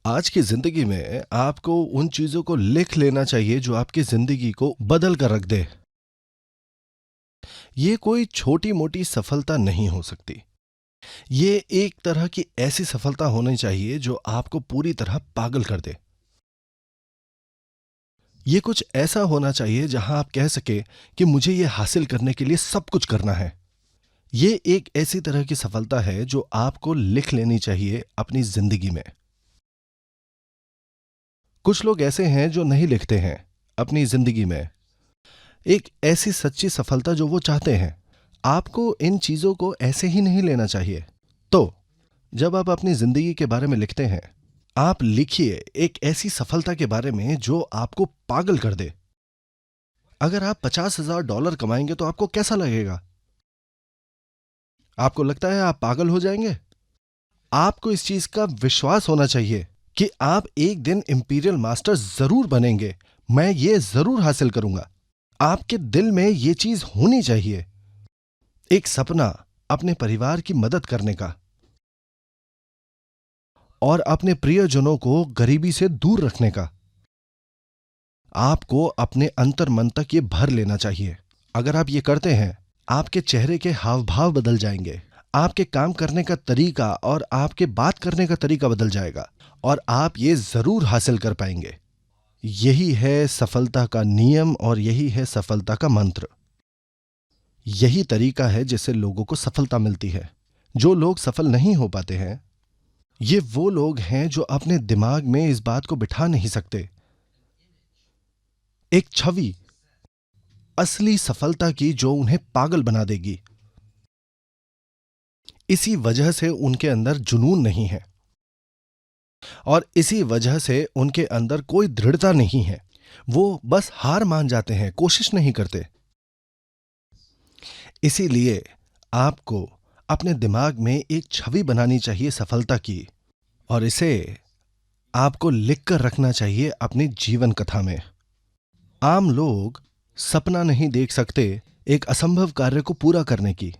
आज की जिंदगी में आपको उन चीजों को लिख लेना चाहिए जो आपकी जिंदगी को बदल कर रख दे। ये कोई छोटी मोटी सफलता नहीं हो सकती। ये एक तरह की ऐसी सफलता होनी चाहिए जो आपको पूरी तरह पागल कर दे। ये कुछ ऐसा होना चाहिए जहां आप कह सके कि मुझे ये हासिल करने के लिए सब कुछ करना है। ये एक ऐसी तरह की सफलता है जो आपको लिख लेनी चाहिए अपनी जिंदगी में। कुछ लोग ऐसे हैं जो नहीं लिखते हैं अपनी जिंदगी में एक ऐसी सच्ची सफलता जो वो चाहते हैं। आपको इन चीजों को ऐसे ही नहीं लेना चाहिए। तो जब आप अपनी जिंदगी के बारे में लिखते हैं, आप लिखिए एक ऐसी सफलता के बारे में जो आपको पागल कर दे। अगर आप $50,000 कमाएंगे तो आपको कैसा लगेगा? आपको लगता है आप पागल हो जाएंगे? आपको इस चीज का विश्वास होना चाहिए कि आप एक दिन इंपीरियल मास्टर जरूर बनेंगे। मैं ये जरूर हासिल करूंगा। आपके दिल में ये चीज होनी चाहिए। एक सपना अपने परिवार की मदद करने का और अपने प्रियजनों को गरीबी से दूर रखने का। आपको अपने अंतर मन तक ये भर लेना चाहिए। अगर आप ये करते हैं, आपके चेहरे के हाव भाव बदल जाएंगे। आपके काम करने का तरीका और आपके बात करने का तरीका बदल जाएगा और आप ये जरूर हासिल कर पाएंगे। यही है सफलता का नियम और यही है सफलता का मंत्र। यही तरीका है जिससे लोगों को सफलता मिलती है। जो लोग सफल नहीं हो पाते हैं, ये वो लोग हैं जो अपने दिमाग में इस बात को बिठा नहीं सकते। एक छवि असली सफलता की जो उन्हें पागल बना देगी। इसी वजह से उनके अंदर जुनून नहीं है और इसी वजह से उनके अंदर कोई दृढ़ता नहीं है। वो बस हार मान जाते हैं, कोशिश नहीं करते। इसीलिए आपको अपने दिमाग में एक छवि बनानी चाहिए सफलता की और इसे आपको लिखकर रखना चाहिए अपनी जीवन कथा में। आम लोग सपना नहीं देख सकते एक असंभव कार्य को पूरा करने की।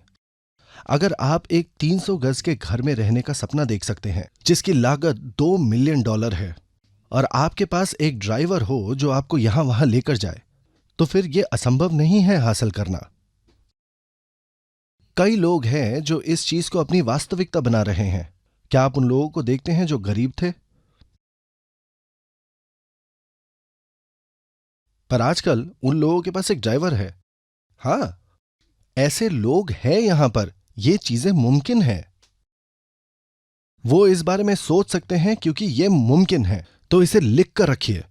अगर आप एक 300 गज के घर में रहने का सपना देख सकते हैं जिसकी लागत $2 मिलियन है और आपके पास एक ड्राइवर हो जो आपको यहां वहां लेकर जाए, तो फिर यह असंभव नहीं है हासिल करना। कई लोग हैं जो इस चीज को अपनी वास्तविकता बना रहे हैं। क्या आप उन लोगों को देखते हैं जो गरीब थे पर आजकल उन लोगों के पास एक ड्राइवर है? हां, ऐसे लोग हैं यहां पर। ये चीजें मुमकिन हैं। वो इस बारे में सोच सकते हैं क्योंकि ये मुमकिन है। तो इसे लिख कर रखिए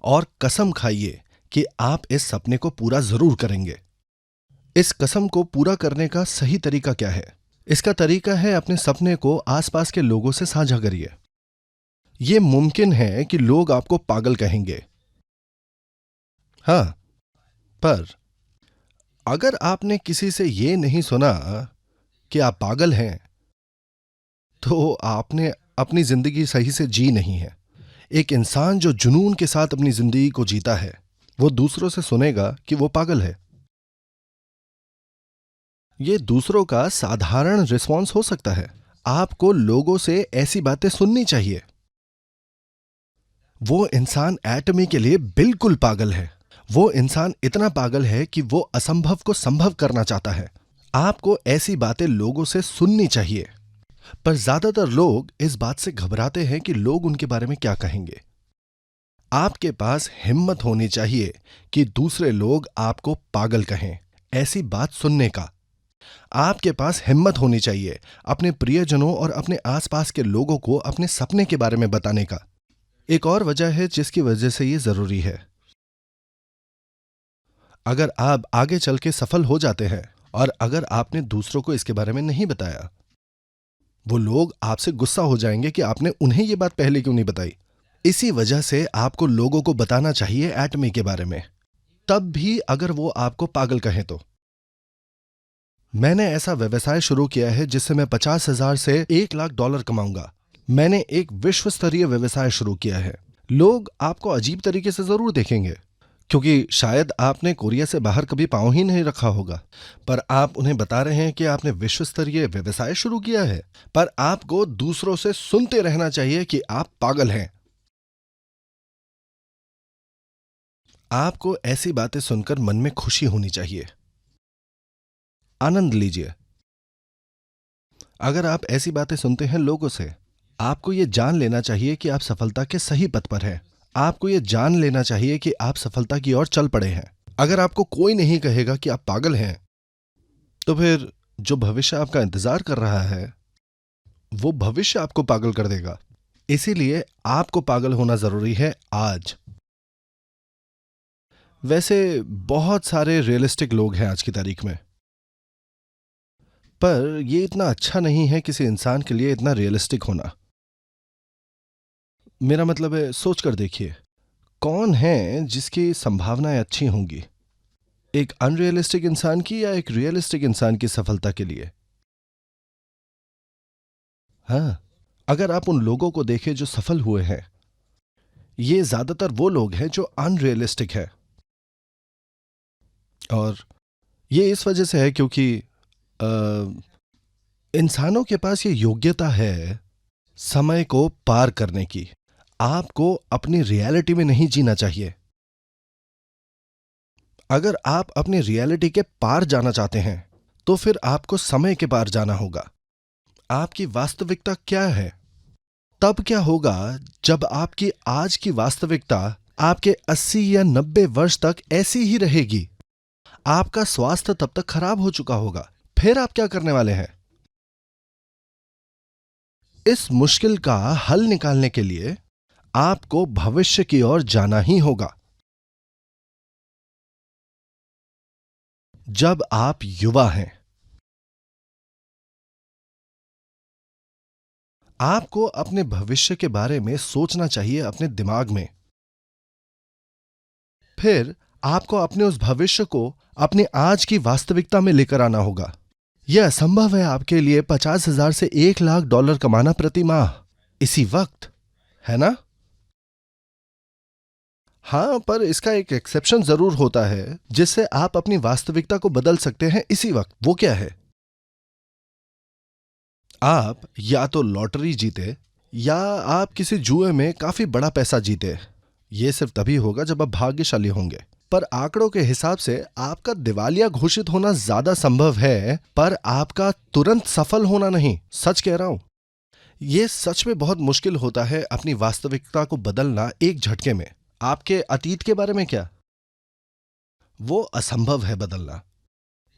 और कसम खाइए कि आप इस सपने को पूरा जरूर करेंगे। इस कसम को पूरा करने का सही तरीका क्या है? इसका तरीका है अपने सपने को आसपास के लोगों से साझा करिए। यह मुमकिन है कि लोग आपको पागल कहेंगे, हां, पर अगर आपने किसी से यह नहीं सुना कि आप पागल हैं, तो आपने अपनी जिंदगी सही से जी नहीं है। एक इंसान जो जुनून के साथ अपनी जिंदगी को जीता है, वो दूसरों से सुनेगा कि वो पागल है। ये दूसरों का साधारण रिस्पॉन्स हो सकता है। आपको लोगों से ऐसी बातें सुननी चाहिए। वो इंसान एटमी के लिए बिल्कुल पागल है। वो इंसान इतना पागल है कि वो असंभव को संभव करना चाहता है। आपको ऐसी बातें लोगों से सुननी चाहिए। पर ज्यादातर लोग इस बात से घबराते हैं कि लोग उनके बारे में क्या कहेंगे। आपके पास हिम्मत होनी चाहिए कि दूसरे लोग आपको पागल कहें, ऐसी बात सुनने का। आपके पास हिम्मत होनी चाहिए अपने प्रियजनों और अपने आसपास के लोगों को अपने सपने के बारे में बताने का। एक और वजह है जिसकी वजह से यह जरूरी है। अगर आप आगे चल के सफल हो जाते हैं और अगर आपने दूसरों को इसके बारे में नहीं बताया, वो लोग आपसे गुस्सा हो जाएंगे कि आपने उन्हें यह बात पहले क्यों नहीं बताई। इसी वजह से आपको लोगों को बताना चाहिए एटमी के बारे में, तब भी अगर वो आपको पागल कहें तो। मैंने ऐसा व्यवसाय शुरू किया है जिससे मैं 50,000 से $1,00,000 कमाऊंगा। मैंने एक विश्व स्तरीय व्यवसाय शुरू किया है। लोग आपको अजीब तरीके से जरूर देखेंगे क्योंकि शायद आपने कोरिया से बाहर कभी पांव ही नहीं रखा होगा, पर आप उन्हें बता रहे हैं कि आपने विश्व स्तरीय व्यवसाय शुरू किया है। पर आपको दूसरों से सुनते रहना चाहिए कि आप पागल हैं। आपको ऐसी बातें सुनकर मन में खुशी होनी चाहिए, आनंद लीजिए। अगर आप ऐसी बातें सुनते हैं लोगों से, आपको यह जान लेना चाहिए कि आप सफलता के सही पथ पर हैं। आपको यह जान लेना चाहिए कि आप सफलता की ओर चल पड़े हैं। अगर आपको कोई नहीं कहेगा कि आप पागल हैं, तो फिर जो भविष्य आपका इंतजार कर रहा है, वो भविष्य आपको पागल कर देगा। इसीलिए आपको पागल होना जरूरी है आज। वैसे बहुत सारे रियलिस्टिक लोग हैं आज की तारीख में, पर यह इतना अच्छा नहीं है किसी इंसान के लिए इतना रियलिस्टिक होना। मेरा मतलब है, सोच कर देखिए, कौन है जिसकी संभावनाएं अच्छी होंगी, एक अनरियलिस्टिक इंसान की या एक रियलिस्टिक इंसान की सफलता के लिए? हाँ, अगर आप उन लोगों को देखें जो सफल हुए हैं, ये ज्यादातर वो लोग हैं जो अनरियलिस्टिक है। और ये इस वजह से है क्योंकि इंसानों के पास ये योग्यता है समय को पार करने की। आपको अपनी रियलिटी में नहीं जीना चाहिए। अगर आप अपनी रियलिटी के पार जाना चाहते हैं, तो फिर आपको समय के पार जाना होगा। आपकी वास्तविकता क्या है? तब क्या होगा जब आपकी आज की वास्तविकता आपके 80 या 90 वर्ष तक ऐसी ही रहेगी? आपका स्वास्थ्य तब तक खराब हो चुका होगा। फिर आप क्या करने वाले हैं? इस मुश्किल का हल निकालने के लिए आपको भविष्य की ओर जाना ही होगा। जब आप युवा हैं, आपको अपने भविष्य के बारे में सोचना चाहिए अपने दिमाग में। फिर आपको अपने उस भविष्य को अपनी आज की वास्तविकता में लेकर आना होगा। यह असंभव है आपके लिए 50,000 से $1,00,000 कमाना प्रति माह इसी वक्त, है ना? हां, पर इसका एक एक्सेप्शन जरूर होता है जिससे आप अपनी वास्तविकता को बदल सकते हैं इसी वक्त। वो क्या है? आप या तो लॉटरी जीते या आप किसी जुए में काफी बड़ा पैसा जीते। यह सिर्फ तभी होगा जब आप भाग्यशाली होंगे। पर आंकड़ों के हिसाब से आपका दिवालिया घोषित होना ज्यादा संभव है, पर आपका तुरंत सफल होना नहीं। सच कह रहा हूं। यह सच में बहुत मुश्किल होता है अपनी वास्तविकता को बदलना एक झटके में। आपके अतीत के बारे में क्या? वो असंभव है बदलना।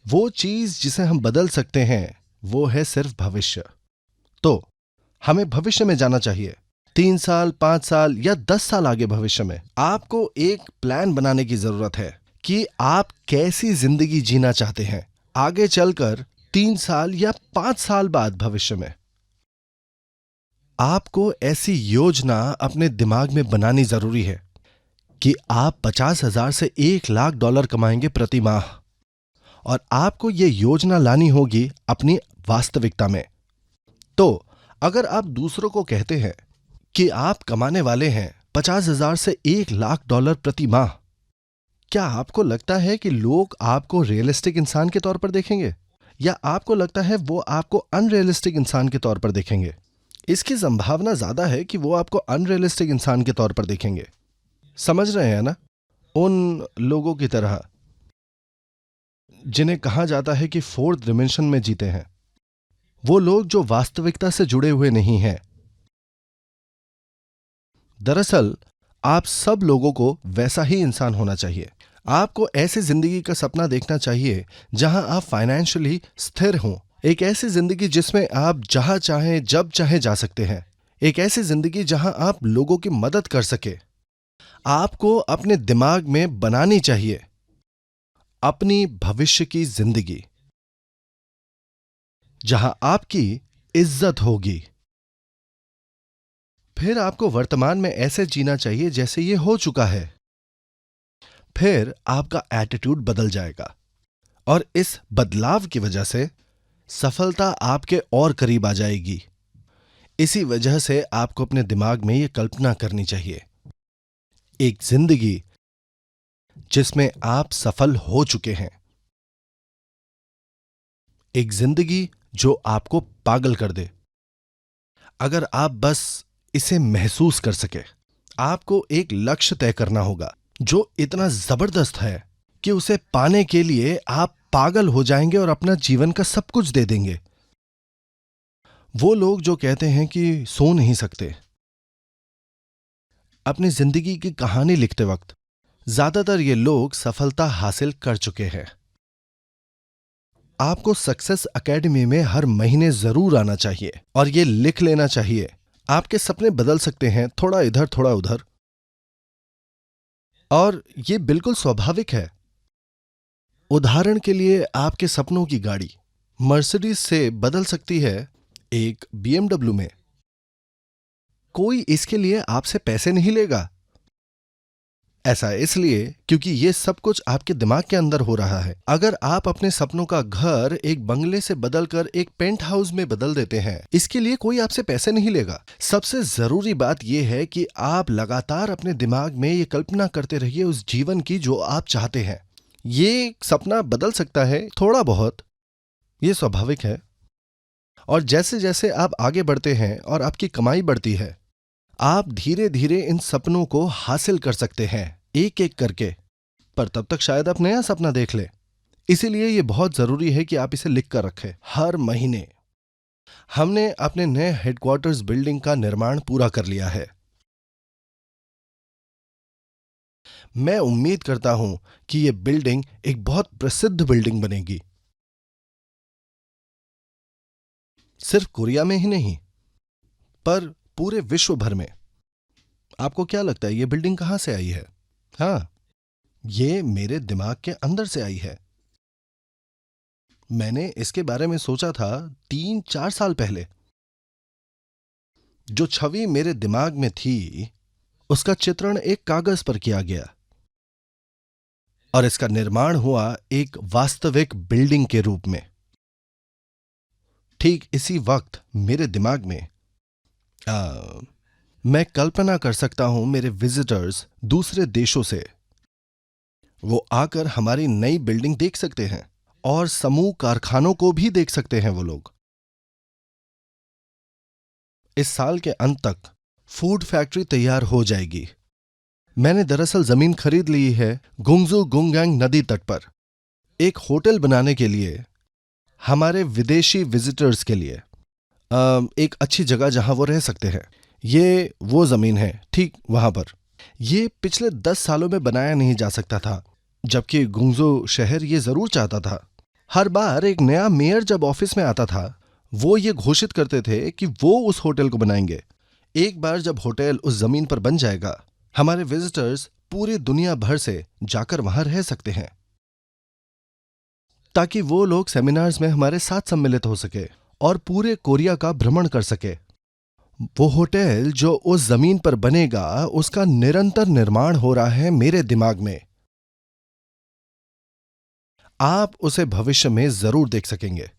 वो चीज जिसे हम बदल सकते हैं वो है सिर्फ भविष्य। तो हमें भविष्य में जाना चाहिए। 3 साल, 5 साल या 10 साल आगे भविष्य में आपको एक प्लान बनाने की जरूरत है कि आप कैसी जिंदगी जीना चाहते हैं आगे चलकर 3 साल या 5 साल बाद भविष्य में। आपको ऐसी योजना अपने दिमाग में बनानी जरूरी है कि आप 50,000 से $1,00,000 कमाएंगे प्रति माह, और आपको यह योजना लानी होगी अपनी वास्तविकता में। तो अगर आप दूसरों को कहते हैं कि आप कमाने वाले हैं 50,000 से $1,00,000 प्रति माह, क्या आपको लगता है कि लोग आपको रियलिस्टिक इंसान के तौर पर देखेंगे, या आपको लगता है वो आपको अनरियलिस्टिक इंसान के तौर पर देखेंगे? इसकी संभावना ज्यादा है कि वो आपको अनरियलिस्टिक इंसान के तौर पर देखेंगे। समझ रहे हैं ना? उन लोगों की तरह जिन्हें कहा जाता है कि फोर्थ डिमेंशन में जीते हैं, वो लोग जो वास्तविकता से जुड़े हुए नहीं हैं। दरअसल आप सब लोगों को वैसा ही इंसान होना चाहिए। आपको ऐसी जिंदगी का सपना देखना चाहिए जहां आप फाइनेंशियली स्थिर हों। एक ऐसी जिंदगी जिसमें आप जहां चाहें जब चाहे जा सकते हैं। एक ऐसी जिंदगी जहां आप लोगों की मदद कर सके। आपको अपने दिमाग में बनानी चाहिए अपनी भविष्य की जिंदगी जहां आपकी इज्जत होगी। फिर आपको वर्तमान में ऐसे जीना चाहिए जैसे ये हो चुका है। फिर आपका एटीट्यूड बदल जाएगा, और इस बदलाव की वजह से सफलता आपके और करीब आ जाएगी। इसी वजह से आपको अपने दिमाग में यह कल्पना करनी चाहिए, एक जिंदगी जिसमें आप सफल हो चुके हैं। एक जिंदगी जो आपको पागल कर दे। अगर आप बस इसे महसूस कर सके। आपको एक लक्ष्य तय करना होगा जो इतना जबरदस्त है कि उसे पाने के लिए आप पागल हो जाएंगे और अपना जीवन का सब कुछ दे देंगे। वो लोग जो कहते हैं कि सो नहीं सकते, अपनी जिंदगी की कहानी लिखते वक्त ज्यादातर ये लोग सफलता हासिल कर चुके हैं। आपको सक्सेस एकेडमी में हर महीने जरूर आना चाहिए और ये लिख लेना चाहिए। आपके सपने बदल सकते हैं, थोड़ा इधर थोड़ा उधर, और ये बिल्कुल स्वाभाविक है। उदाहरण के लिए आपके सपनों की गाड़ी मर्सिडीज से बदल सकती है एक बीएमडब्ल्यू में। कोई इसके लिए आपसे पैसे नहीं लेगा। ऐसा इसलिए क्योंकि ये सब कुछ आपके दिमाग के अंदर हो रहा है। अगर आप अपने सपनों का घर एक बंगले से बदलकर एक पेंट हाउस में बदल देते हैं, इसके लिए कोई आपसे पैसे नहीं लेगा। सबसे जरूरी बात यह है कि आप लगातार अपने दिमाग में ये कल्पना करते रहिए उस जीवन की जो आप चाहते हैं। ये सपना बदल सकता है थोड़ा बहुत, ये स्वाभाविक है। और जैसे जैसे आप आगे बढ़ते हैं और आपकी कमाई बढ़ती है, आप धीरे धीरे इन सपनों को हासिल कर सकते हैं एक एक करके। पर तब तक शायद आप नया सपना देख लें। इसीलिए यह बहुत जरूरी है कि आप इसे लिख कर रखें। हर महीने हमने अपने नए हेडक्वार्टर्स बिल्डिंग का निर्माण पूरा कर लिया है। मैं उम्मीद करता हूं कि यह बिल्डिंग एक बहुत प्रसिद्ध बिल्डिंग बनेगी, सिर्फ कोरिया में ही नहीं पर पूरे विश्व भर में। आपको क्या लगता है यह बिल्डिंग कहां से आई है? हाँ, ये मेरे दिमाग के अंदर से आई है। मैंने इसके बारे में सोचा था 3-4 साल पहले। जो छवि मेरे दिमाग में थी उसका चित्रण एक कागज पर किया गया और इसका निर्माण हुआ एक वास्तविक बिल्डिंग के रूप में। ठीक इसी वक्त मेरे दिमाग में मैं कल्पना कर सकता हूं मेरे विजिटर्स दूसरे देशों से, वो आकर हमारी नई बिल्डिंग देख सकते हैं और समूह कारखानों को भी देख सकते हैं वो लोग। इस साल के अंत तक फूड फैक्ट्री तैयार हो जाएगी। मैंने दरअसल जमीन खरीद ली है गुंगजू गुंगयांग नदी तट पर एक होटल बनाने के लिए, हमारे विदेशी विजिटर्स के लिए एक अच्छी जगह जहां वो रह सकते हैं। ये वो जमीन है ठीक वहां पर। ये पिछले 10 सालों में बनाया नहीं जा सकता था, जबकि गुंगजू शहर ये जरूर चाहता था। हर बार एक नया मेयर जब ऑफिस में आता था, वो ये घोषित करते थे कि वो उस होटल को बनाएंगे। एक बार जब होटल उस जमीन पर बन जाएगा, हमारे विजिटर्स पूरी दुनिया भर से जाकर वहां रह सकते हैं, ताकि वो लोग सेमिनार्स में हमारे साथ सम्मिलित हो सके और पूरे कोरिया का भ्रमण कर सके। वो होटल जो उस जमीन पर बनेगा, उसका निरंतर निर्माण हो रहा है मेरे दिमाग में। आप उसे भविष्य में जरूर देख सकेंगे।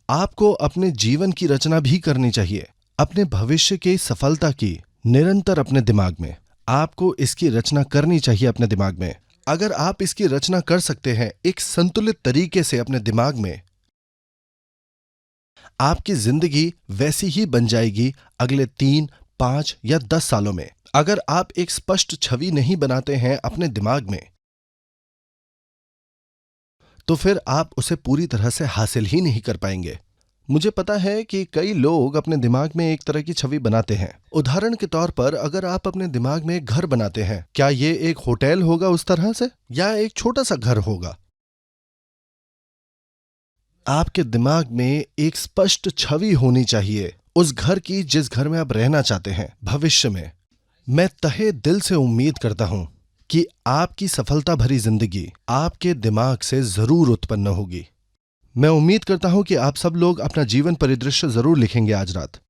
आपको अपने जीवन की रचना भी करनी चाहिए, अपने भविष्य की सफलता की, निरंतर अपने दिमाग में। आपको इसकी रचना करनी चाहिए अपने दिमाग में। अगर आप इसकी रचना कर सकते हैं एक संतुलित तरीके से अपने दिमाग में, आपकी जिंदगी वैसी ही बन जाएगी अगले 3, 5 या 10 सालों में। अगर आप एक स्पष्ट छवि नहीं बनाते हैं अपने दिमाग में, तो फिर आप उसे पूरी तरह से हासिल ही नहीं कर पाएंगे। मुझे पता है कि कई लोग अपने दिमाग में एक तरह की छवि बनाते हैं। उदाहरण के तौर पर अगर आप अपने दिमाग में एक घर बनाते हैं, क्या ये एक होटल होगा उस तरह से, या एक छोटा सा घर होगा? आपके दिमाग में एक स्पष्ट छवि होनी चाहिए उस घर की जिस घर में आप रहना चाहते हैं भविष्य में। मैं तहे दिल से उम्मीद करता हूं कि आपकी सफलता भरी जिंदगी आपके दिमाग से जरूर उत्पन्न होगी। मैं उम्मीद करता हूं कि आप सब लोग अपना जीवन परिदृश्य जरूर लिखेंगे आज रात।